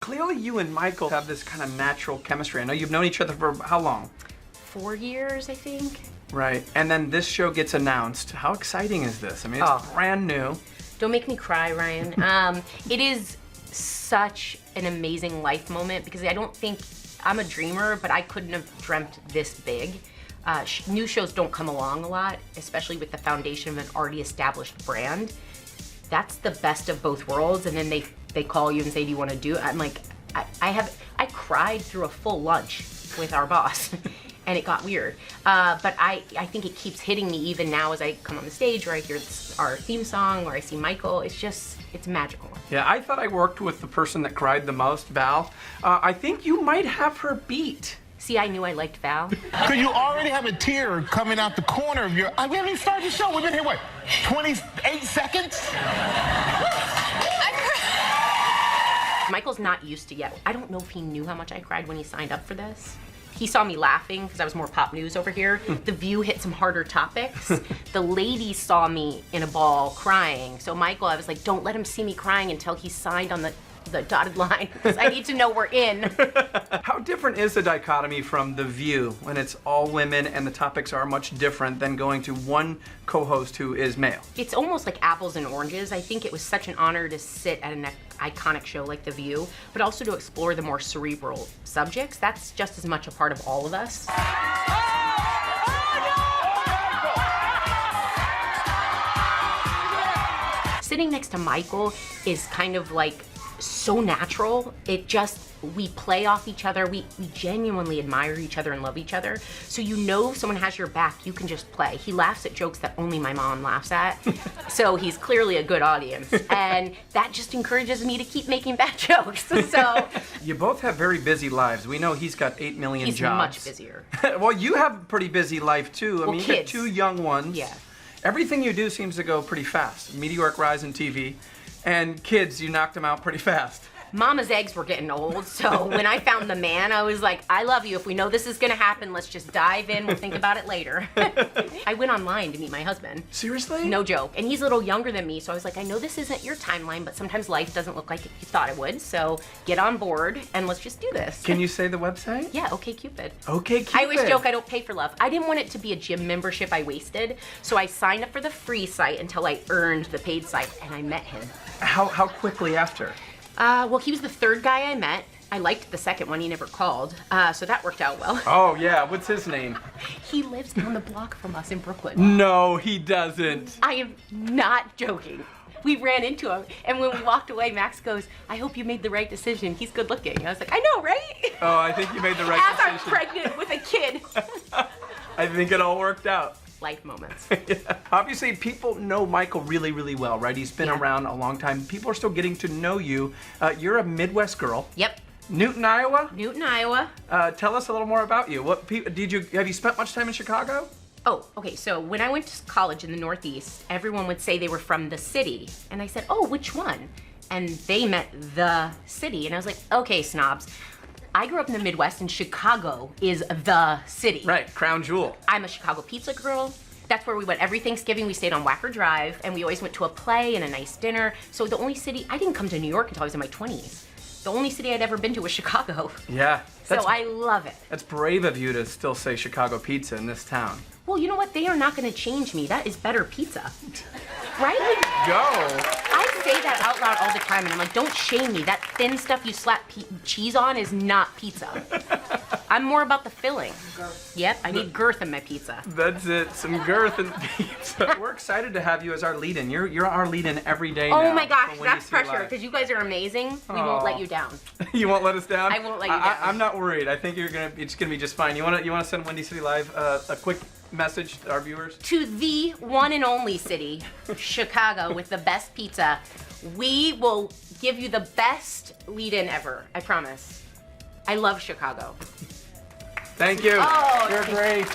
Clearly you and Michael have this kind of natural chemistry. I know you've known each other for how long? 4 years, I think. Right, and then this show gets announced. How exciting is this? I mean, it's brand new. Don't make me cry, Ryan. It is such an amazing life moment because I don't think, I'm a dreamer, but I couldn't have dreamt this big. New shows don't come along a lot, especially with the foundation of an already established brand. That's the best of both worlds, and then they call you and say, do you want to do it? I'm like, I cried through a full lunch with our boss. And it got weird. But I think it keeps hitting me even now as I come on the stage or I hear our theme song or I see Michael. It's magical. Yeah, I thought I worked with the person that cried the most, Val. I think you might have her beat. See, I knew I liked Val. So you already have a tear coming out the corner of your... we haven't even started the show. We've been here, what, 28 seconds? Michael's not used to yet. I don't know if he knew how much I cried when he signed up for this. He saw me laughing because I was more pop news over here. The View hit some harder topics. The ladies saw me in a ball crying. So Michael, I was like, don't let him see me crying until he's signed on the dotted line because I need to know we're in. How different is the dichotomy from The View when it's all women and the topics are much different than going to one co-host who is male? It's almost like apples and oranges. I think it was such an honor to sit at an iconic show like The View, but also to explore the more cerebral subjects. That's just as much a part of all of us. Sitting next to Michael is kind of like so natural. We play off each other. We genuinely admire each other and love each other. So you know someone has your back, you can just play. He laughs at jokes that only my mom laughs at. So he's clearly a good audience. And that just encourages me to keep making bad jokes. So you both have very busy lives. We know he's got 8 million he's jobs. Much busier. Well, you have a pretty busy life too. I mean, you got kids. 2 young ones. Yeah. Everything you do seems to go pretty fast. Meteoric rise in TV. And kids, you knocked them out pretty fast. Mama's eggs were getting old, so when I found the man, I was like, I love you. If we know this is gonna happen, let's just dive in. We'll think about it later. I went online to meet my husband. Seriously? No joke. And he's a little younger than me, so I was like, I know this isn't your timeline, but sometimes life doesn't look like you thought it would, so get on board and let's just do this. Can you say the website? Yeah, OkCupid. OkCupid. I always joke I don't pay for love. I didn't want it to be a gym membership I wasted, so I signed up for the free site until I earned the paid site, and I met him. How quickly after? Well, he was the 3rd guy I met. I liked the 2nd one, he never called, so that worked out well. Oh yeah, what's his name? He lives down the block from us in Brooklyn. No, he doesn't. I am not joking. We ran into him, and when we walked away, Max goes, I hope you made the right decision. He's good looking. I was like, I know, right? Oh, I think you made the right decision. decision. As I'm pregnant with a kid. I think it all worked out. Life moments. Yeah. Obviously, people know Michael really, really well, right? He's been around a long time. People are still getting to know you. You're a Midwest girl. Yep. Newton, Iowa? Newton, Iowa. Tell us a little more about you. Have you spent much time in Chicago? Oh, okay, so when I went to college in the Northeast, everyone would say they were from the city. And I said, oh, which one? And they meant the city. And I was like, okay, snobs. I grew up in the Midwest, and Chicago is the city. Right, crown jewel. I'm a Chicago pizza girl. That's where we went every Thanksgiving. We stayed on Wacker Drive, and we always went to a play and a nice dinner. So the only city, I didn't come to New York until I was in my 20s. The only city I'd ever been to was Chicago. Yeah. So I love it. That's brave of you to still say Chicago pizza in this town. Well, you know what? They are not going to change me. That is better pizza. Right? Go. I say that out loud all the time, and I'm like, don't shame me. That thin stuff you slap cheese on is not pizza. I'm more about the filling. Yep, I need girth in my pizza. That's it, some girth and pizza. We're excited to have you as our lead-in. You're our lead-in every day now. Oh my gosh, from that's Wendy C. pressure, because you guys are amazing. We won't let you down. You won't let us down? I won't let you down. I'm not worried. I think it's gonna be just fine. You wanna send Wendy City Live a quick message to our viewers? To the one and only city, Chicago, with the best pizza. We will give you the best lead-in ever, I promise. I love Chicago. Thank you. Oh, You're great.